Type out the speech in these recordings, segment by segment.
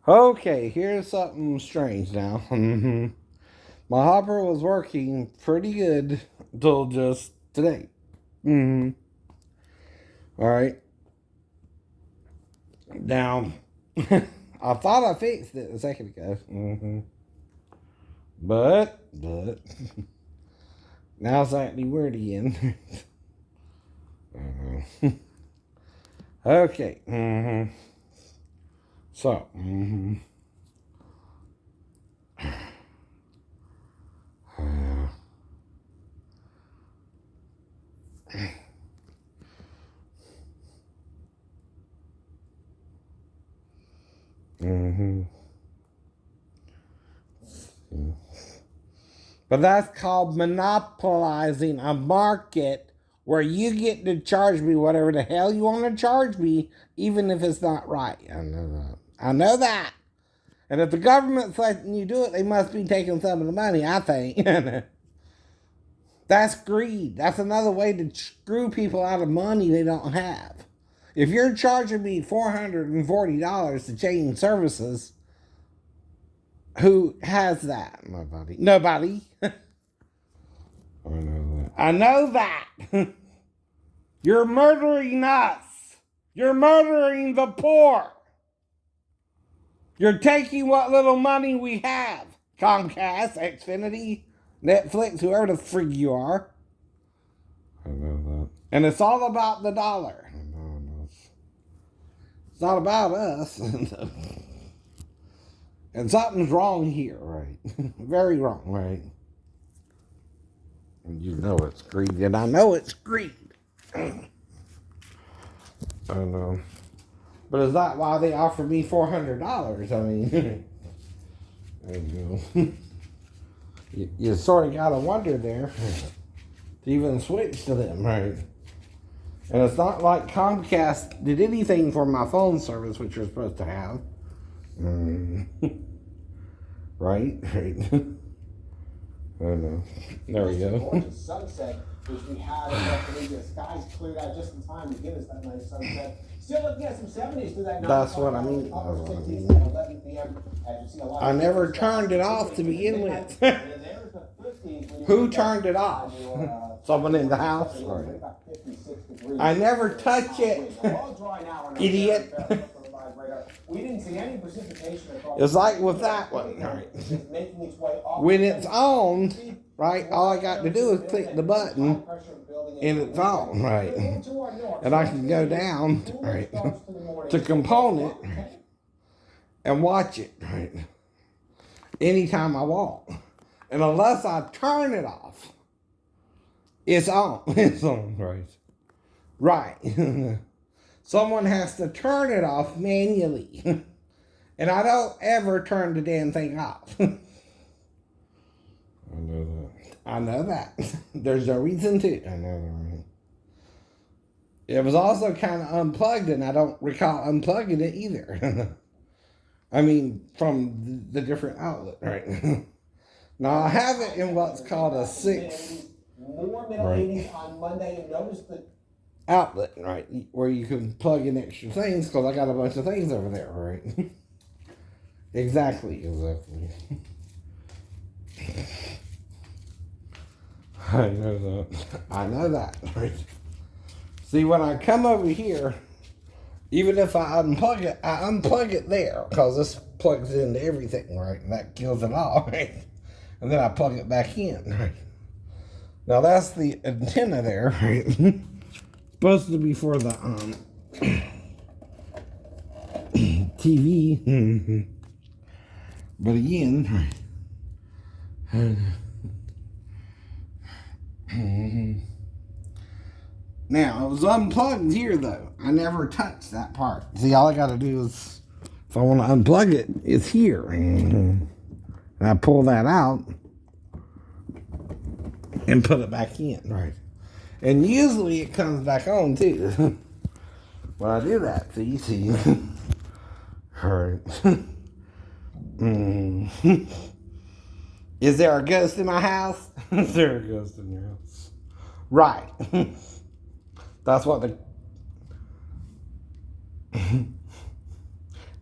Okay, here's something strange now. My hopper was working pretty good until just today. All right. Now, I thought I fixed it a second ago. But, now it's acting weird again. Okay. So, But that's called monopolizing a market where you get to charge me whatever the hell you want to charge me, even if it's not right. I know that. I know that. And if the government's letting you do it, they must be taking some of the money, I think. That's greed. That's another way to screw people out of money they don't have. If you're charging me $440 to change services, who has that? Nobody. Nobody. I know that. I know that. You're murdering us. You're murdering the poor. You're taking what little money we have. Comcast, Xfinity, Netflix, whoever the frig you are. I know that. And it's all about the dollar. I know. It's not about us. And something's wrong here, right? Very wrong, right? And you know it's greed, and I know it's greed. I know. But is that why they offered me $400? I mean, you sort of got to wonder there to even switch to them, right? And it's not like Comcast did anything for my phone service, which you're supposed to have. Right? I know. There we go. Sunset, which we had, the skies cleared out just in time to give us that nice sunset. Still looking at some 70s through that. That's what I mean. I never turned it off to begin with. Who turned it off? Someone in the house? I never touch it. Idiot. We didn't see any precipitation. It's like with that one. Right. When it's on, right, all I got to do is click the button and it's on, right? And I can go down, right, to component and watch it, right, anytime I want. And unless I turn it off, it's on. It's on, right? Right. Someone has to turn it off manually. And I don't ever turn the damn thing off. I know that. I know that. There's no reason to. I know that. It was also kind of unplugged, and I don't recall unplugging it either. I mean, from the different outlet, right? Now, I have it in what's called a 6. More middle 80s on Monday, and notice the outlet, right, where you can plug in extra things, because I got a bunch of things over there, right? Exactly. I know that, right? See, when I come over here, even if I unplug it there, because this plugs into everything, right? And that kills it all, right? And then I plug it back in, right? Now that's the antenna there, right? Supposed to be for the TV. But again, now it was unplugged here though. I never touched that part. See, all I got to do is, if I want to unplug it, it's here. And I pull that out and put it back in, right? And usually it comes back on too. When I do that, see. All right. Is there a ghost in my house? Is there a ghost in your house? Right. That's what the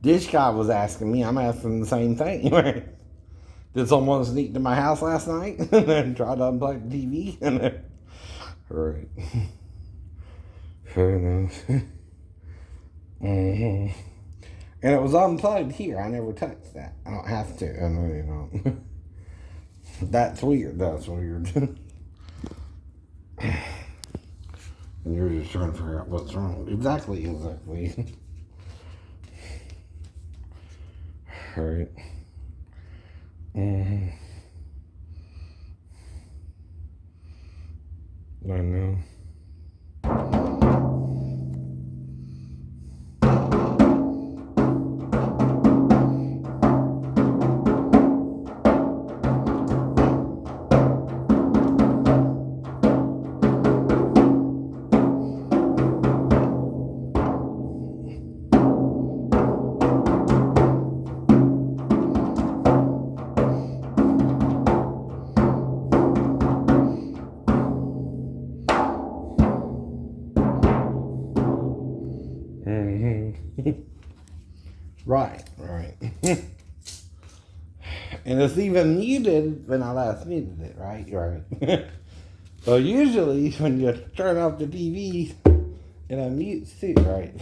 Dish guy was asking me. I'm asking the same thing. Did someone sneak into my house last night and then try to unplug the TV? Right. Fair enough. And it was unplugged here. I never touched that. I don't have to. I know you don't. That's weird. That's weird. And you're just trying to figure out what's wrong. Exactly. Alright. I know. Right. And it's even muted when I last muted it, right? So usually when you turn off the TV, it unmutes too, right?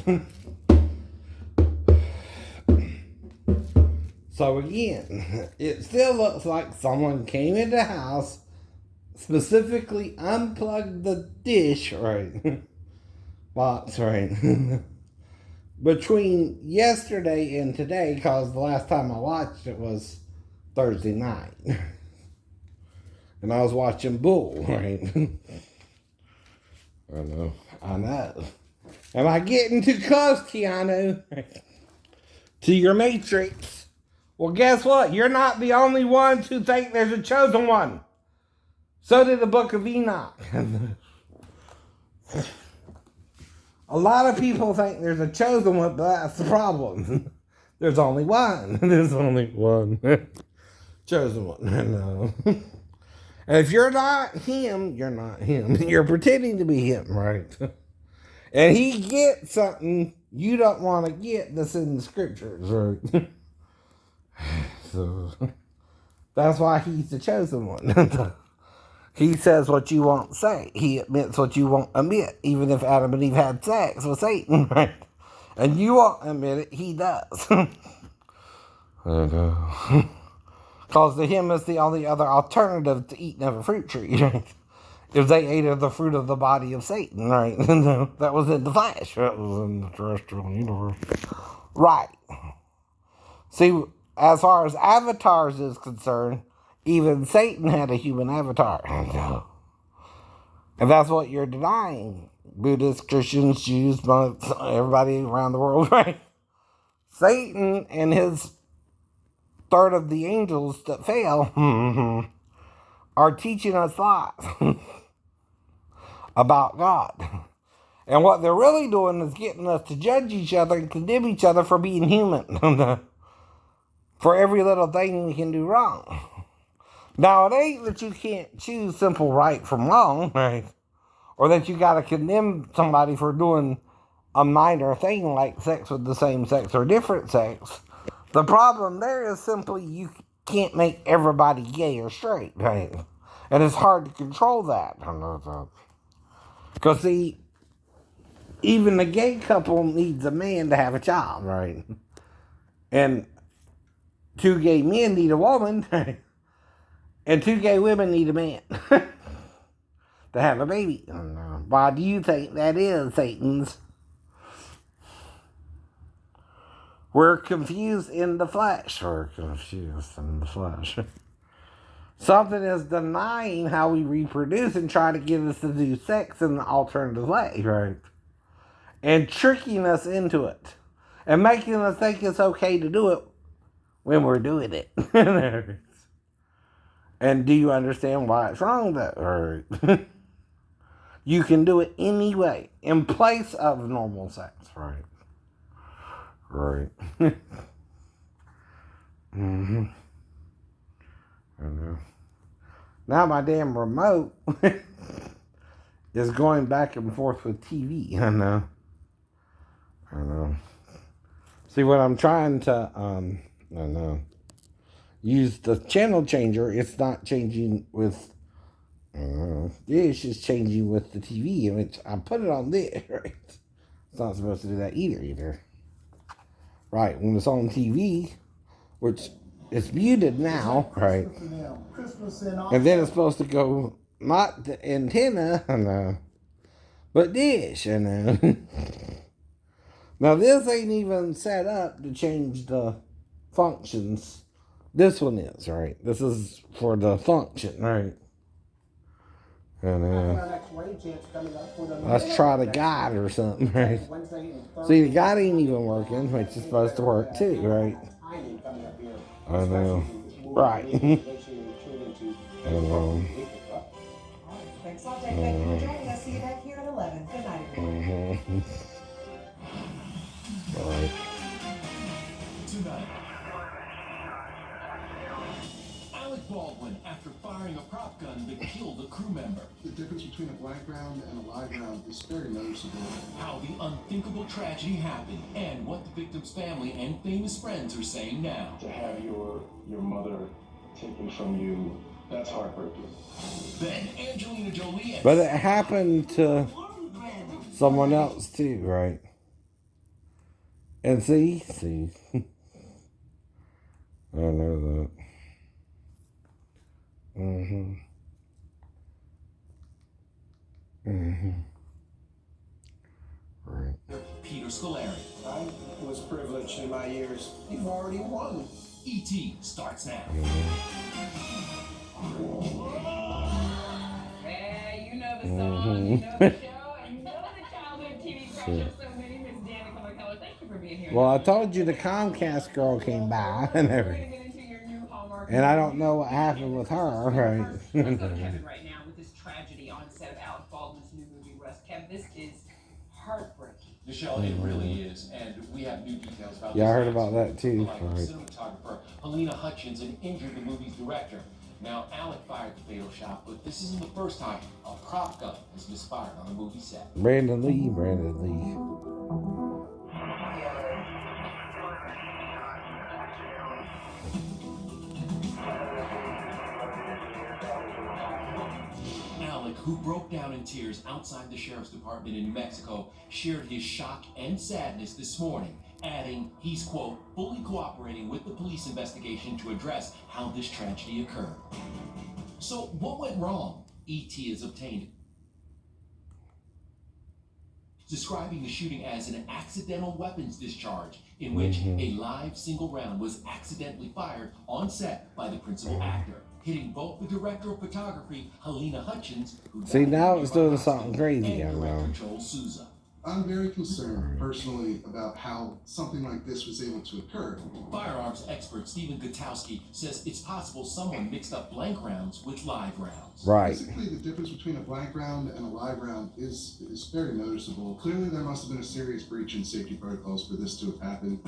So again, it still looks like someone came into the house, specifically unplugged the dish, right? Box, right? Between yesterday and today, because the last time I watched it was Thursday night. And I was watching Bull, right? I know. Am I getting too close, Keanu? To your matrix? Well, guess what? You're not the only ones who think there's a chosen one. So did the book of Enoch. A lot of people think there's a chosen one, but that's the problem. There's only one. There's only one. Chosen one. No. And if you're not him, you're not him. You're pretending to be him, right? And he gets something you don't want to get that's in the scriptures, right? So that's why he's the chosen one. He says what you won't say. He admits what you won't admit, even if Adam and Eve had sex with Satan, right? And you won't admit it, he does. Because to him, it's the only other alternative to eating of a fruit tree, right? If they ate of the fruit of the body of Satan, right? That was in the flesh. That was in the terrestrial universe. Right. See, as far as avatars is concerned, even Satan had a human avatar. And that's what you're denying. Buddhists, Christians, Jews, monks, everybody around the world, right? Satan and his third of the angels that fail are teaching us lies about God. And what they're really doing is getting us to judge each other and condemn each other for being human. For every little thing we can do wrong. Now, it ain't that you can't choose simple right from wrong, right? Or that you gotta condemn somebody for doing a minor thing like sex with the same sex or different sex. The problem there is simply you can't make everybody gay or straight, right? And it's hard to control that. Because, see, even the gay couple needs a man to have a child, right? And two gay men need a woman, right? And two gay women need a man to have a baby. Why do you think that is, Satan's? We're confused in the flesh. Something is denying how we reproduce and trying to get us to do sex in an alternative way, right? And tricking us into it. And making us think it's okay to do it when we're doing it. And do you understand why it's wrong, though? You can do it anyway, in place of normal sex, right? Right. I know. Now my damn remote is going back and forth with TV. I know. See, when I'm trying to, I don't know, use the channel changer, it's not changing with, this is changing with the TV, which I put it on there, right? It's not supposed to do that either. Right, when it's on TV, which it's muted now, right? And then it's supposed to go, not the antenna, but dish, Now this ain't even set up to change the functions. This one is, right? This is for the function, right? Let's try the guide or something, right? See, the guide ain't even working, which is supposed to work too, right? I know. Right. I know. Thanks a lot, Dave. Thank you for joining us. See you back here at 11. Good night, everyone. All right. Tonight, Alec Baldwin after firing a prop gun that killed a crew member. The difference between a blank round and a live round is very noticeable. How the unthinkable tragedy happened, and what the victim's family and famous friends are saying now. To have your mother taken from you, that's heartbreaking. Then Angelina Jolie and But it happened to someone else too, right? And see, I know that. Right. Peter Scolari. I was privileged in my years. You've already won. E.T. starts now. Hey, you know the song, you know the show, and you know the childhood TV crush. So many Miss Danica McKellar. Thank you for being here. Well, I told you the Comcast girl came by and everything. And I don't know what happened with her, right? Let's go to Kevin right now with this tragedy on set of Alec Baldwin's new movie, Rust. Kev, this is heartbreaking. Michelle, it really is, and we have new details about Yeah, this. I heard about that too. Like Right. cinematographer Helena Hutchinson injured the movie's director. Now, Alec fired the fatal shot, but this isn't the first time a prop gun has misfired on a movie set. Brandon Lee. Alec, who broke down in tears outside the sheriff's department in New Mexico, shared his shock and sadness this morning, adding he's, quote, fully cooperating with the police investigation to address how this tragedy occurred. So, what went wrong? E.T. has obtained, describing the shooting as an accidental weapons discharge in which a live single round was accidentally fired on set by the principal actor, hitting both the director of photography, Helena Hutchins, who See, died now in it's a nearby doing something hospital, crazy, and I director know. Joel Souza. I'm very concerned personally about how something like this was able to occur. Firearms expert Stephen Gutowski says it's possible someone mixed up blank rounds with live rounds. Right. Basically, the difference between a blank round and a live round is very noticeable. Clearly, there must have been a serious breach in safety protocols for this to have happened.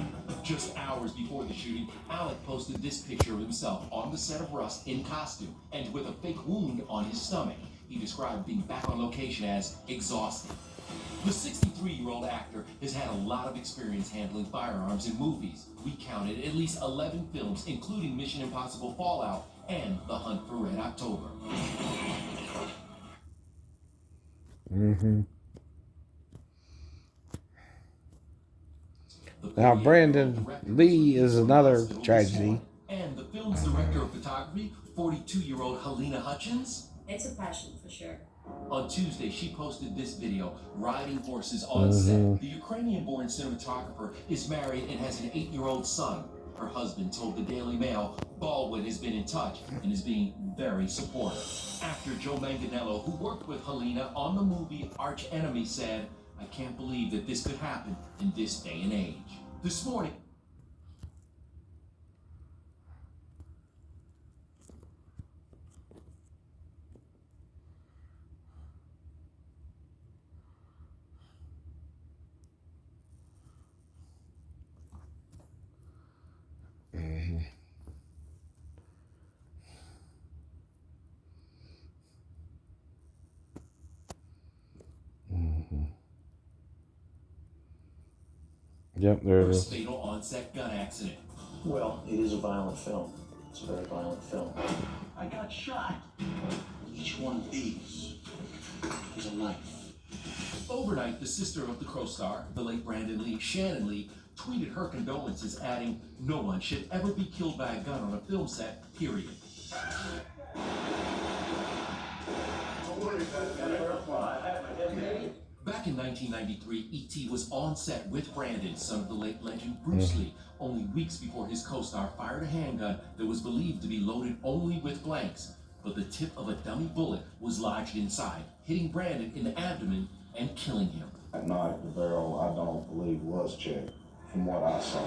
Just hours before the shooting, Alec posted this picture of himself on the set of Rust in costume and with a fake wound on his stomach. He described being back on location as exhausted. The 63-year-old actor has had a lot of experience handling firearms in movies. We counted at least 11 films, including Mission Impossible Fallout and The Hunt for Red October. Now, Brandon Lee is another tragedy. And the film's director of photography, 42-year-old Helena Hutchins. It's a passion for sure. On Tuesday, she posted this video, riding horses on set. The Ukrainian-born cinematographer is married and has an 8-year-old son. Her husband told the Daily Mail Baldwin has been in touch and is being very supportive. Actor Joe Manganiello, who worked with Helena on the movie Arch Enemy, said, I can't believe that this could happen in this day and age. This morning, Yep, there it first is. fatal on on-set gun accident. Well, it is a violent film. It's a very violent film. I got shot. Each one of these is a knife. Overnight, the sister of the Crow star, the late Brandon Lee, Shannon Lee, tweeted her condolences, adding, "No one should ever be killed by a gun on a film set, period." Back in 1993, E.T. was on set with Brandon, son of the late legend Bruce Lee, only weeks before his co-star fired a handgun that was believed to be loaded only with blanks. But the tip of a dummy bullet was lodged inside, hitting Brandon in the abdomen and killing him. That night, the barrel, I don't believe, was checked, from what I saw.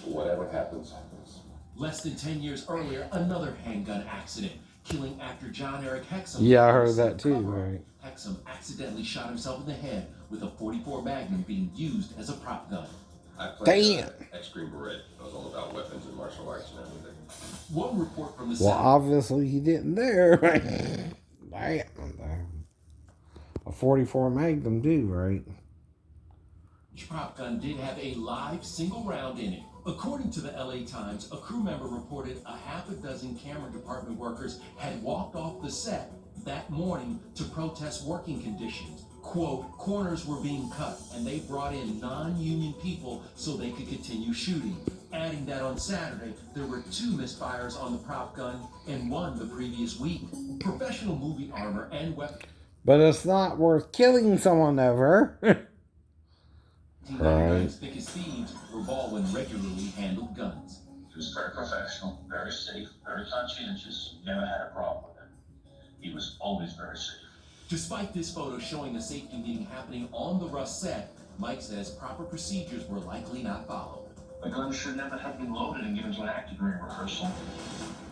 Whatever happens, happens. Less than 10 years earlier, another handgun accident, killing actor John Eric Hexum. Yeah, I heard that too, right? Hexum accidentally shot himself in the head with a .44 Magnum being used as a prop gun. I played Damn. Extreme Beret. I was all about weapons and martial arts and everything. One report from the Well, South. obviously he didn't there, right? Damn. A 44 Magnum too, right? Each prop gun did have a live single round in it. According to the LA Times, a crew member reported a half a dozen camera department workers had walked off the set that morning to protest working conditions. Quote, corners were being cut and they brought in non-union people so they could continue shooting. Adding that on Saturday, there were 2 misfires on the prop gun and 1 the previous week. Professional movie armor and weapons. But it's not worth killing someone over. Right. Thick as thieves where Baldwin regularly handled guns. He was very professional, very safe, very conscientious. Never had a problem with him. He was always very safe. Despite this photo showing a safety meeting happening on the Rust set, Mike says proper procedures were likely not followed. The gun should never have been loaded and given to an actor during rehearsal.